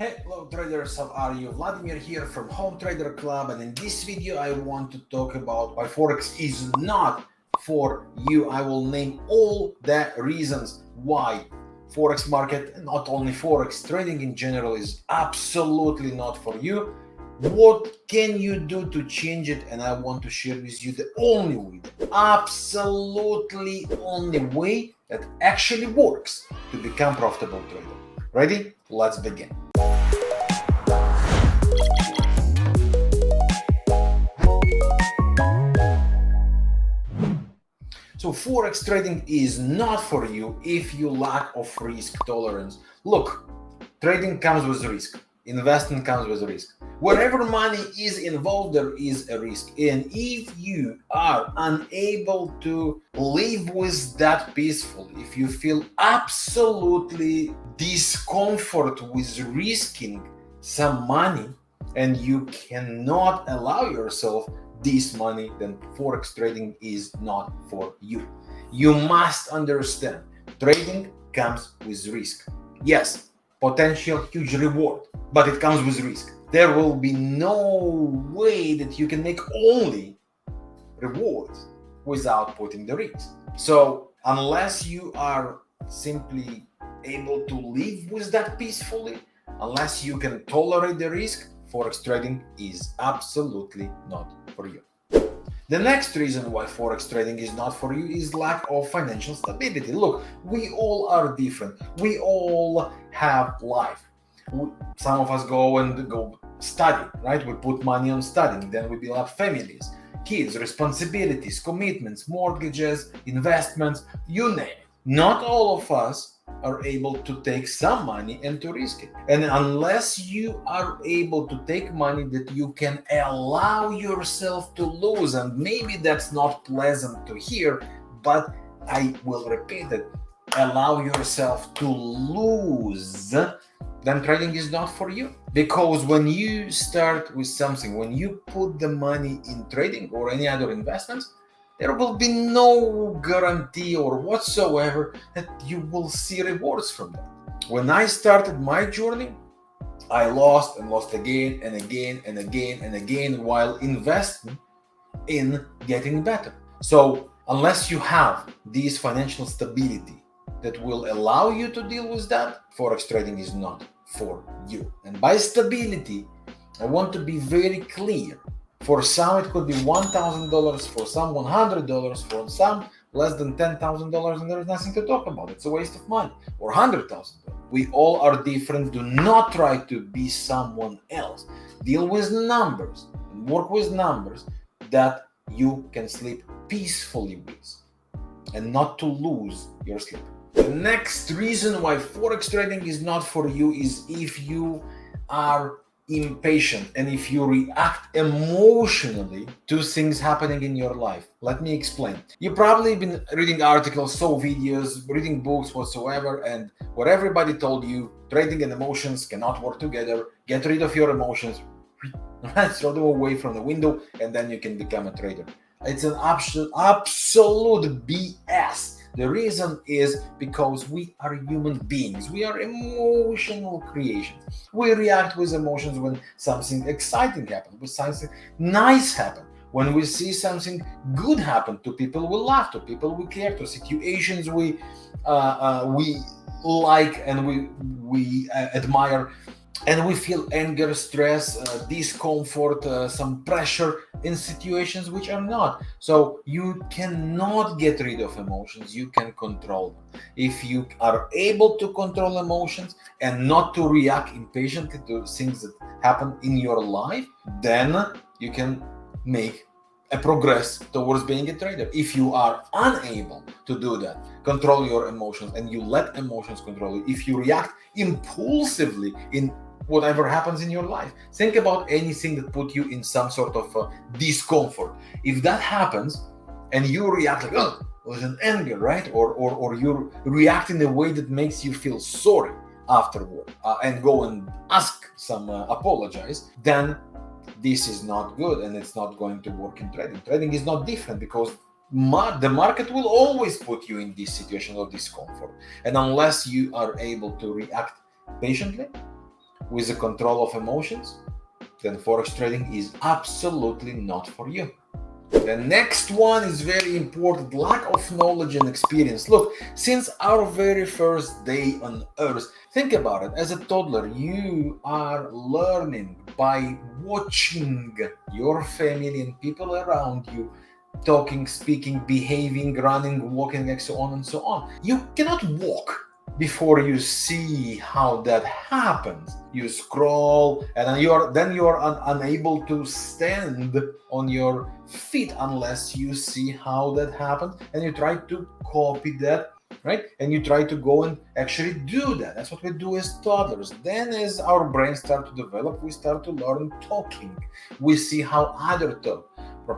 Hello traders, how are you? Vladimir here from Home Trader Club, and in this video I want to talk about why Forex is not for you. I will name all the reasons why Forex market, and not only Forex, trading in general is absolutely not for you. What can you do to change it? And I want to share with you the only way, the absolutely only way that actually works to become profitable trader. Ready? Let's begin. So Forex trading is not for you if you lack of risk tolerance. Look, trading comes with risk. Investment comes with risk. Wherever money is involved, there is a risk. And if you are unable to live with that peacefully, if you feel absolutely discomfort with risking some money and you cannot allow yourself this money, then Forex trading is not for you. You must understand, trading comes with risk. Yes, potential huge reward, but it comes with risk. There will be no way that you can make only rewards without putting the risk. So unless you are simply able to live with that peacefully, unless you can tolerate the risk, Forex trading is absolutely not for you. The next reason why Forex trading is not for you is lack of financial stability. Look, we all are different. We all have life. Some of us go study, right? We put money on studying, then we build up families, kids, responsibilities, commitments, mortgages, investments, you name it. Not all of us are able to take some money and to risk it. And unless you are able to take money that you can allow yourself to lose, and maybe that's not pleasant to hear, but I will repeat it, allow yourself to lose, then trading is not for you. Because when you start with something, when you put the money in trading or any other investments, there will be no guarantee or whatsoever that you will see rewards from that. When I started my journey, I lost and lost again and again and again and again while investing in getting better. So unless you have this financial stability that will allow you to deal with that, Forex trading is not for you. And by stability, I want to be very clear. For some, it could be $1,000, for some $100, for some less than $10,000, and there's nothing to talk about. It's a waste of money. Or $100,000. We all are different. Do not try to be someone else. Deal with numbers and work with numbers that you can sleep peacefully with and not to lose your sleep. The next reason why Forex trading is not for you is if you are impatient and if you react emotionally to things happening in your life. Let me explain. You've probably been reading articles, saw videos, reading books whatsoever, and what everybody told you, trading and emotions cannot work together. Get rid of your emotions, throw them away from the window, and then you can become a trader. It's an absolute BS. The reason is because we are human beings. We are emotional creations. We react with emotions when something exciting happens, when something nice happens. When we see something good happen to people we love, to people we care, to situations we like and we admire, and we feel anger, stress, discomfort, some pressure in situations which are not. So you cannot get rid of emotions, you can control them. If you are able to control emotions and not to react impatiently to things that happen in your life, then you can make a progress towards being a trader. If you are unable to do that, control your emotions, and you let emotions control you, if you react impulsively in whatever happens in your life. Think about anything that put you in some sort of discomfort. If that happens and you react like, oh, with an anger, right? Or you react in a way that makes you feel sorry afterward and go and ask some apologize, then this is not good and it's not going to work in trading. Trading is not different because the market will always put you in this situation of discomfort. And unless you are able to react patiently, with the control of emotions, then Forex trading is absolutely not for you. The next one is very important, lack of knowledge and experience. Look, since our very first day on earth, think about it. As a toddler, you are learning by watching your family and people around you talking, speaking, behaving, running, walking, and so on and so on. You cannot walk before you see how that happens. You scroll, and then you are unable to stand on your feet unless you see how that happens, and you try to copy that, right? And you try to go and actually do that. That's what we do as toddlers. Then as our brains start to develop, we start to learn talking. We see how others talk,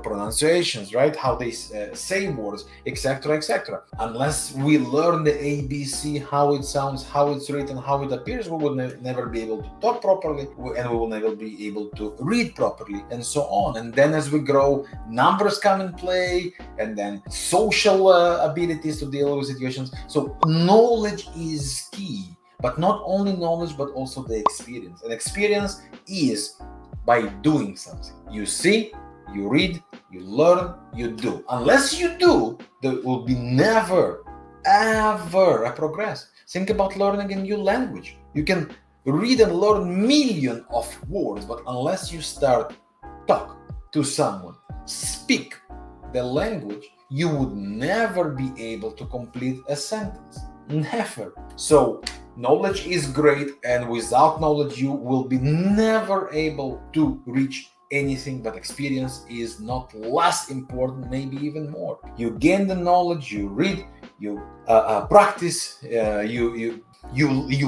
pronunciations, right? How they say words, etc., etc. Unless we learn the ABC, how it sounds, how it's written, how it appears, we will never be able to talk properly, and we will never be able to read properly, and so on. And then as we grow, numbers come in play, and then social abilities to deal with situations. So knowledge is key, but not only knowledge, but also the experience. And experience is by doing something. You see, you read, you learn, you do. Unless you do, there will be never, ever a progress. Think about learning a new language. You can read and learn millions of words, but unless you start talk to someone, speak the language, you would never be able to complete a sentence. Never. So knowledge is great, and without knowledge, you will be never able to reach anything. But experience is not less important, maybe even more. You gain the knowledge, you read, you practice, you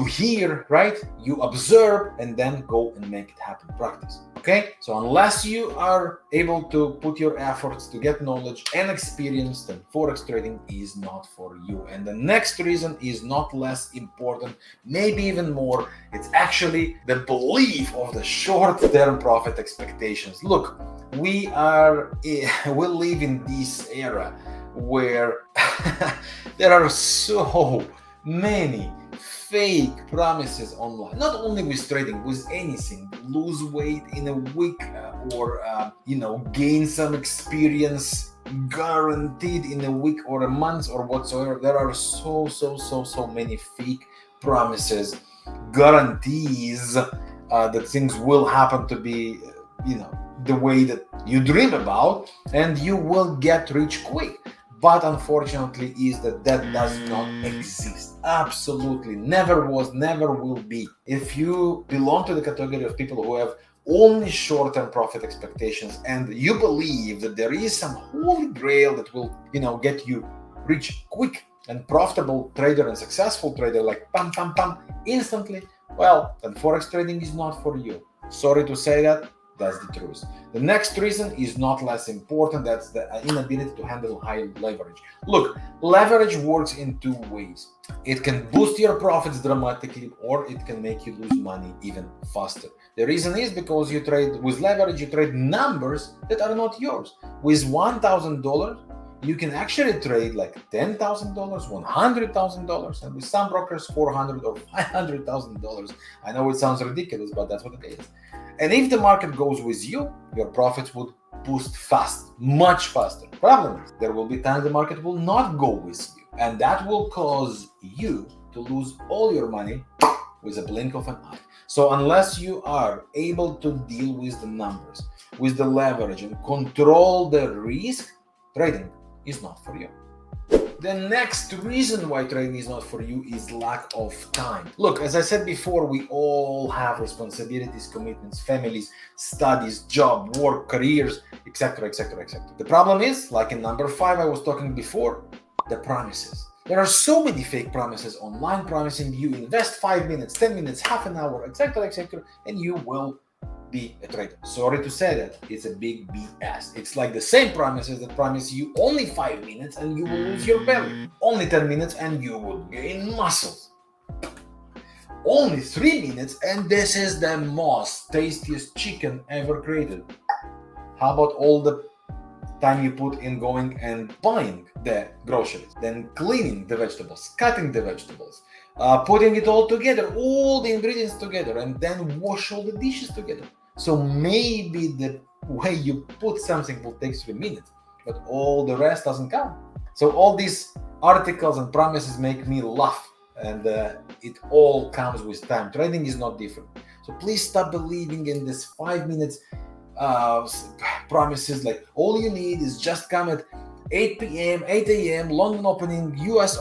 hear, right? You observe, and then go and make it happen. Practice. Okay? So unless you are able to put your efforts to get knowledge and experience, then Forex trading is not for you. And the next reason is not less important, maybe even more. It's actually the belief of the short-term profit expectations. Look, we live in this era where there are so many fake promises online, not only with trading, with anything. Lose weight in a week, or gain some experience guaranteed in a week or a month or whatsoever. There are so many fake promises, guarantees that things will happen to be the way that you dream about, and you will get rich quick. But unfortunately is that does not exist. Absolutely. Never was, never will be. If you belong to the category of people who have only short-term profit expectations, and you believe that there is some holy grail that will, get you rich quick and profitable trader and successful trader, like pam, pam, pam, instantly, well, then Forex trading is not for you. Sorry to say that. That's the truth. The next reason is not less important. That's the inability to handle high leverage. Look, leverage works in two ways. It can boost your profits dramatically, or it can make you lose money even faster. The reason is because you trade with leverage, you trade numbers that are not yours. With $1,000, you can actually trade like $10,000, $100,000, and with some brokers, $400,000 or $500,000. I know it sounds ridiculous, but that's what it is. And if the market goes with you, your profits would boost fast, much faster. Problem is, there will be times the market will not go with you, and that will cause you to lose all your money with a blink of an eye. So unless you are able to deal with the numbers, with the leverage, and control the risk, trading is not for you. The next reason why trading is not for you is lack of time. Look, as I said before, we all have responsibilities, commitments, families, studies, job, work, careers, etc., etc., etc. The problem is, like in number 5 I was talking before, the promises. There are so many fake promises online promising you invest 5 minutes, 10 minutes, half an hour, etc., etc., and you will be a trader. Sorry to say that, it's a big BS. It's like the same promises that promise you only 5 minutes and you will lose your belly, only 10 minutes and you will gain muscles, only 3 minutes and this is the most tastiest chicken ever created. How about all the time you put in going and buying the groceries, then cleaning the vegetables, cutting the vegetables, putting it all together, all the ingredients together, and then wash all the dishes together. So maybe the way you put something will take 3 minutes, but all the rest doesn't count. So all these articles and promises make me laugh, and it all comes with time. Trading is not different. So please stop believing in this 5 minutes promises, like all you need is just come at 8 p.m., 8 a.m., London opening, US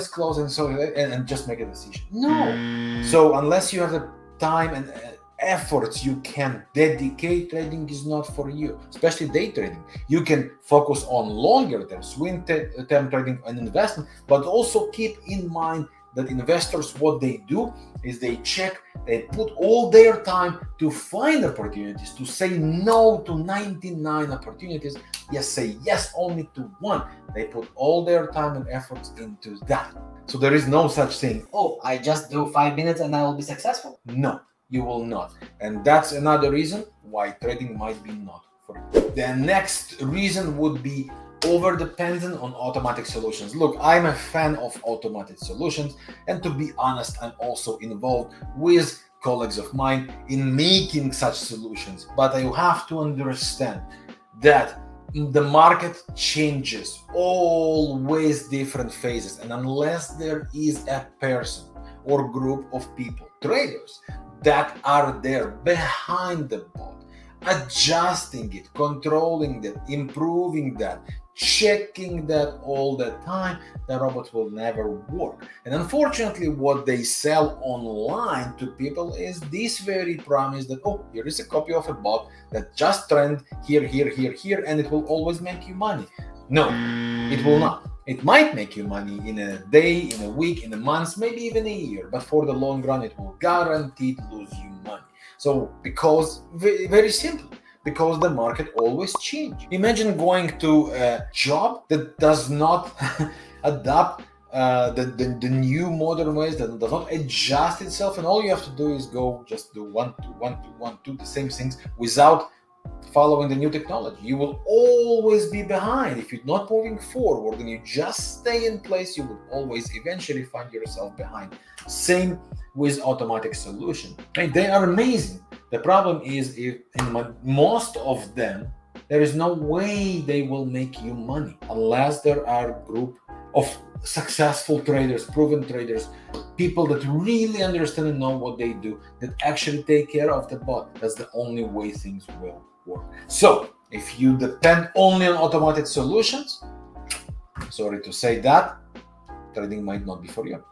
closing, and just make a decision. No. So unless you have the time and efforts you can dedicate, trading is not for you, especially day trading. You can focus on longer term, swing term trading and investment, but also keep in mind that investors, what they do is they put all their time to find opportunities, to say no to 99 opportunities, say yes only to one. They put all their time and efforts into that. So there is no such thing, oh, I just do 5 minutes and I will be successful. No, you will not. And that's another reason why trading might be not for you. The next reason would be over-dependent on automatic solutions. Look, I'm a fan of automated solutions, and to be honest, I'm also involved with colleagues of mine in making such solutions. But you have to understand that the market changes, always different phases, and unless there is a person or group of people, traders, that are there behind the bot, adjusting it, controlling that, improving that, checking that all the time, the robot will never work. And unfortunately, what they sell online to people is this very promise that, oh, here is a copy of a bot that just trend here, and it will always make you money. No, it will not. It might make you money in a day, in a week, in a month, maybe even a year, but for the long run, it will guaranteed lose you money. So, because, very simple, because the market always changes. Imagine going to a job that does not adapt the new modern ways, that does not adjust itself, and all you have to do is go just do one, two, the same things without following the new technology. You will always be behind. If you're not moving forward and you just stay in place, you will always eventually find yourself behind. Same with automatic solutions. They are amazing. The problem is, if in most of them, there is no way they will make you money unless there are a group of successful traders, proven traders, people that really understand and know what they do, that actually take care of the bot. That's the only way things will work. So if you depend only on automated solutions, sorry to say that, trading might not be for you.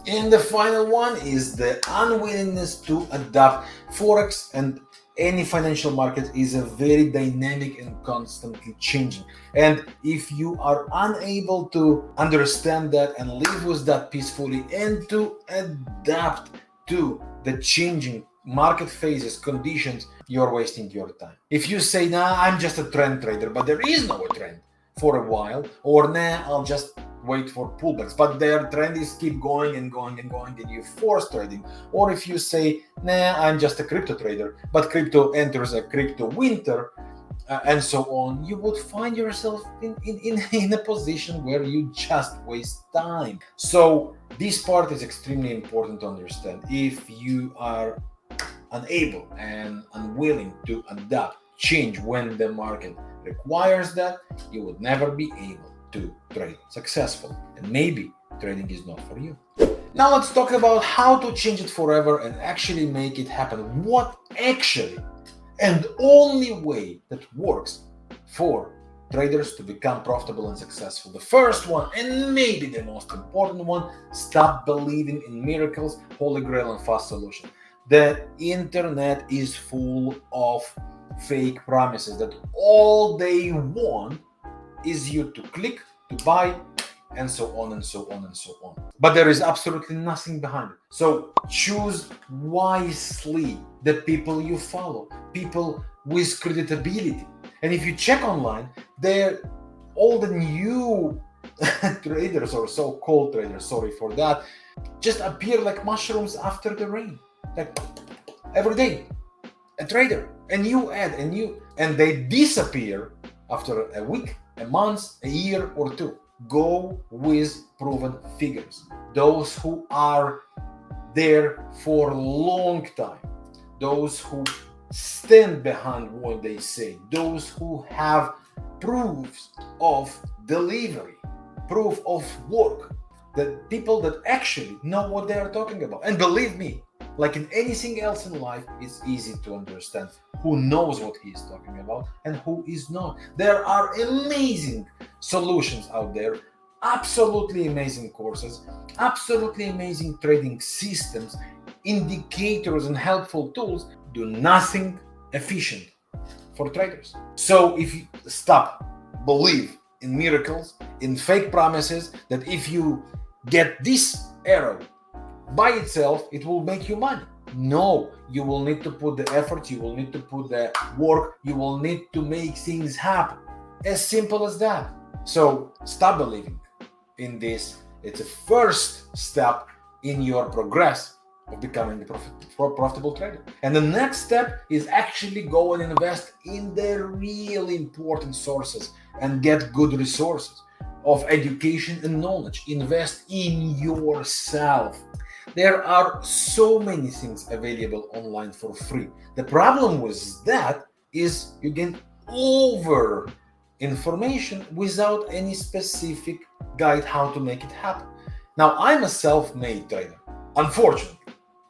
And the final one is the unwillingness to adapt. Forex and any financial market is a very dynamic and constantly changing. And if you are unable to understand that and live with that peacefully and to adapt to the changing market phases, conditions, you're wasting your time. If you say, nah, I'm just a trend trader, but there is no trend for a while, or nah, I'll just wait for pullbacks, but their trend is keep going and you force trading. Or if you say, nah, I'm just a crypto trader, but crypto enters a crypto winter, and so on, you would find yourself in a position where you just waste time. So this part is extremely important to understand. If you are unable and unwilling to adapt, change when the market requires that, you would never be able to trade successful, and maybe trading is not for you. Now let's talk about how to change it forever and actually make it happen. What actually and only way that works for traders to become profitable and successful. The first one, and maybe the most important one, stop believing in miracles, holy grail, and fast solution. The internet is full of fake promises that all they want is you to click, to buy, and so on and so on and so on. But there is absolutely nothing behind it. So choose wisely the people you follow, people with credibility. And if you check online, all the new traders, or so-called traders, sorry for that, just appear like mushrooms after the rain. Like every day, a trader, a new ad, and they disappear after a week, a month, a year or two. Go with proven figures. Those who are there for a long time. Those who stand behind what they say. Those who have proofs of delivery, proof of work. The people that actually know what they are talking about. And believe me, like in anything else in life, it's easy to understand who knows what he is talking about and who is not. There are amazing solutions out there, absolutely amazing courses, absolutely amazing trading systems, indicators and helpful tools do nothing efficient for traders. So if you believe in miracles, in fake promises that if you get this arrow by itself, it will make you money. No, you will need to put the effort, you will need to put the work, you will need to make things happen. As simple as that. So stop believing in this. It's a first step in your progress of becoming a profitable trader. And the next step is actually go and invest in the really important sources and get good resources of education and knowledge. Invest in yourself. There are so many things available online for free. The problem with that is you get over information without any specific guide how to make it happen. Now, I'm a self-made trader, unfortunately,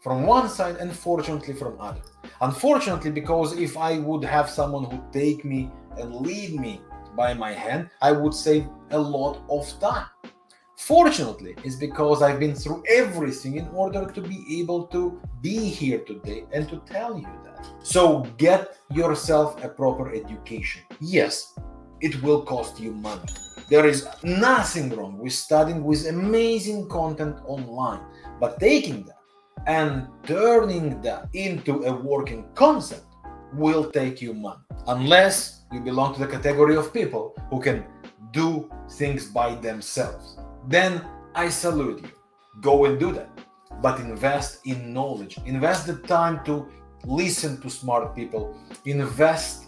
from one side and fortunately from other. Unfortunately, because if I would have someone who take me and lead me by my hand, I would save a lot of time. Fortunately, it's because I've been through everything in order to be able to be here today and to tell you that. So get yourself a proper education. Yes, it will cost you money. There is nothing wrong with studying with amazing content online, but taking that and turning that into a working concept will take you money. Unless you belong to the category of people who can do things by themselves. Then I salute you. Go and do that. But invest in knowledge. Invest the time to listen to smart people. Invest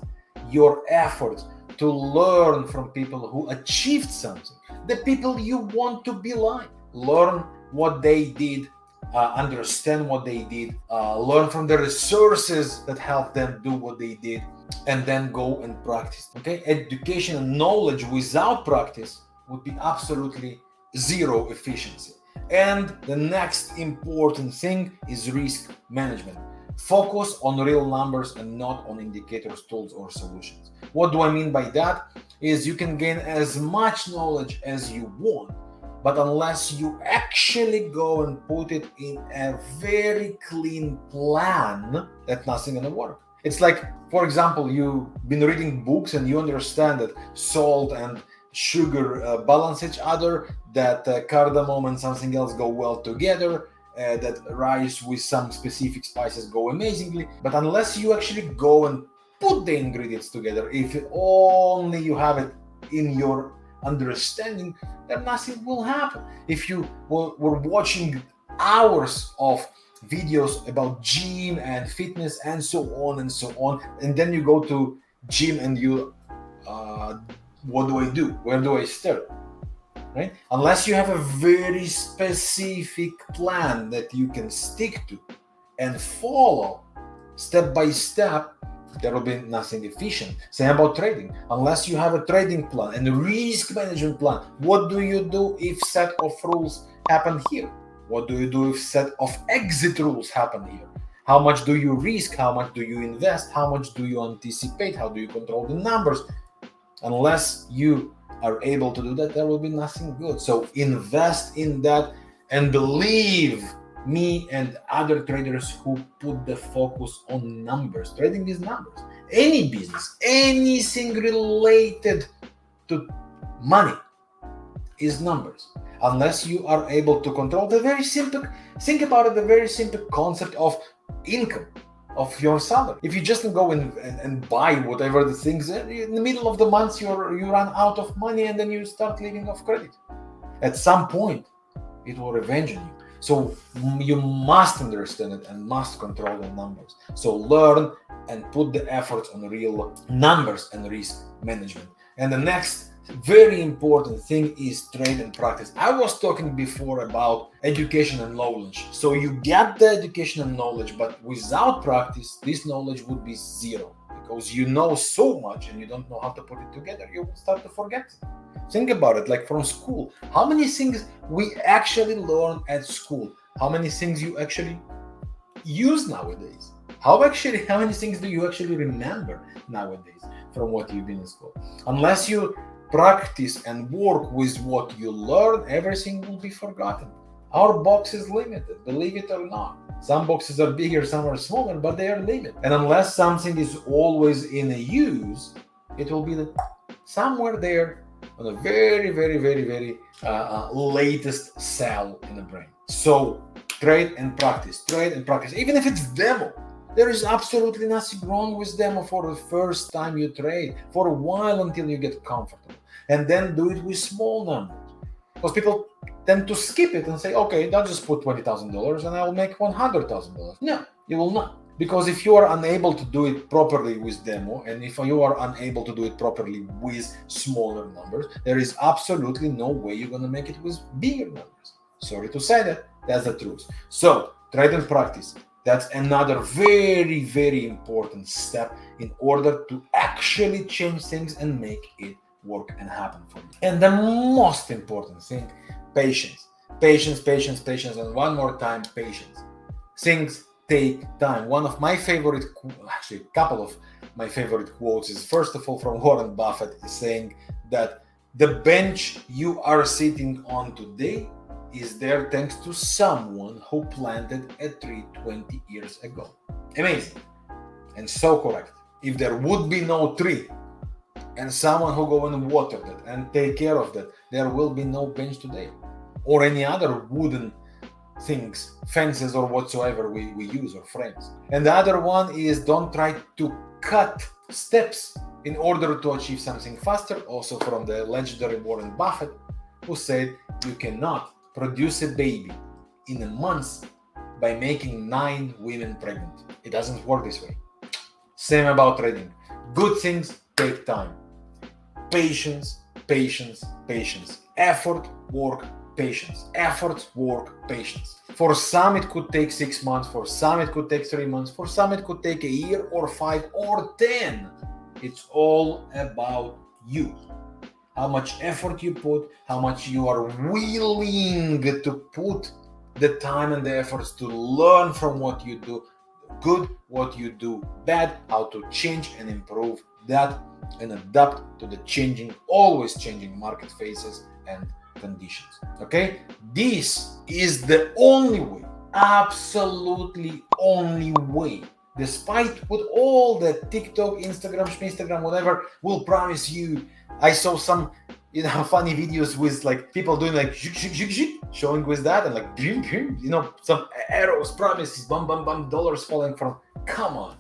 your efforts to learn from people who achieved something. The people you want to be like. Learn what they did. Understand what they did. Learn from the resources that helped them do what they did. And then go and practice. Okay? Education and knowledge without practice would be absolutely zero efficiency. And the next important thing is risk management. Focus on real numbers and not on indicators, tools, or solutions. What do I mean by that? Is you can gain as much knowledge as you want, but unless you actually go and put it in a very clean plan, that's nothing gonna work. It's like, for example, you've been reading books and you understand that salt and sugar balance each other, that cardamom and something else go well together, that rice with some specific spices go amazingly. But unless you actually go and put the ingredients together, if only you have it in your understanding, then nothing will happen. If you were watching hours of videos about gym and fitness and so on, and then you go to gym and you what do I do? Where do I start? Right? Unless you have a very specific plan that you can stick to and follow step by step, there will be nothing efficient. Same about trading. Unless you have a trading plan and a risk management plan, what do you do if set of rules happen here? What do you do if set of exit rules happen here? How much do you risk? How much do you invest? How much do you anticipate? How do you control the numbers? Unless you are able to do that, there will be nothing good. So invest in that and believe me and other traders who put the focus on numbers. Trading is numbers. Any business, anything related to money is numbers. Unless you are able to control the very simple, think about it, the very simple concept of income, of your salary. If you just go and buy whatever the things, in the middle of the month you run out of money and then you start living off credit. At some point, it will revenge on you. So you must understand it and must control the numbers. So learn and put the efforts on real numbers and risk management. And the next Very important thing is trade and practice. I was talking before about education and knowledge. So you get the education and knowledge, but without practice, this knowledge would be zero, because you know so much and you don't know how to put it together. You will start to forget it. Think about it, like from school. How many things we actually learn at school? How many things you actually use nowadays? How many things do you actually remember nowadays from what you've been in school? Unless you practice and work with what you learn, everything will be forgotten. Our box is limited, believe it or not. Some boxes are bigger, some are smaller, but they are limited. And unless something is always in a use, it will be somewhere there on a very, very, very, very latest cell in the brain. So trade and practice, even if it's demo. There is absolutely nothing wrong with demo for the first time you trade, for a while until you get comfortable, and then do it with small numbers. Because people tend to skip it and say, okay, I'll just put $20,000 and I will make $100,000. No, you will not. Because if you are unable to do it properly with demo, and if you are unable to do it properly with smaller numbers, there is absolutely no way you're going to make it with bigger numbers. Sorry to say that, that's the truth. So trade and practice. That's another very, very important step in order to actually change things and make it work and happen for you. And the most important thing, patience. Patience, and one more time, patience. Things take time. One of my favorite, actually a couple of my favorite quotes is, first of all, from Warren Buffett, is saying that the bench you are sitting on today is there thanks to someone who planted a tree 20 years ago. Amazing. And so correct. If there would be no tree and someone who go and water that and take care of that, there will be no bench today, or any other wooden things, fences or whatsoever we use, or frames. And the other one is, don't try to cut steps in order to achieve something faster, also from the legendary Warren Buffett, who said you cannot produce a baby in a month by making 9 women pregnant. It doesn't work this way. Same about trading. Good things take time. Patience. Effort, work, patience. Effort, work, patience. For some it could take 6 months, for some it could take 3 months, for some it could take a year or 5 or 10. It's all about you. How much effort you put, how much you are willing to put the time and the efforts to learn from what you do good, what you do bad, how to change and improve that and adapt to the always changing market phases and conditions. Okay? This is the only way, absolutely only way. Despite what all the TikTok, Instagram, whatever will promise you. I saw some, funny videos with like people doing like showing with that and like some arrows, promises, bum, dollars falling from. Come on,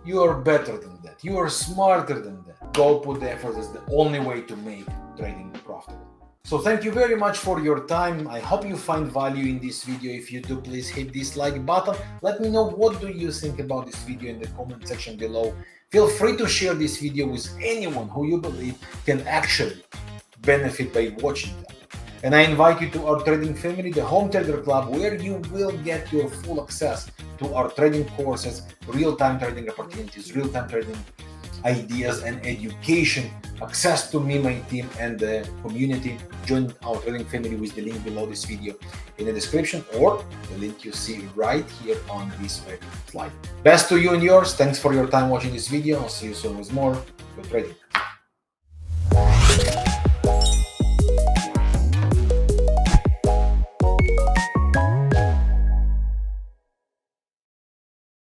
you are better than that. You are smarter than that. Go put the effort. Is the only way to make trading profitable. So thank you very much for your time. I hope you find value in this video. If you do, please hit this like button. Let me know what do you think about this video in the comment section below. Feel free to share this video with anyone who you believe can actually benefit by watching that. And I invite you to our trading family, the Home Trader Club, where you will get your full access to our trading courses, real-time trading opportunities, real-time trading ideas and education, access to me, my team, and the community. Join our trading family with the link below this video in the description, or the link you see right here on this slide. Best to you and yours. Thanks for your time watching this video. I'll see you soon with more. Good trading.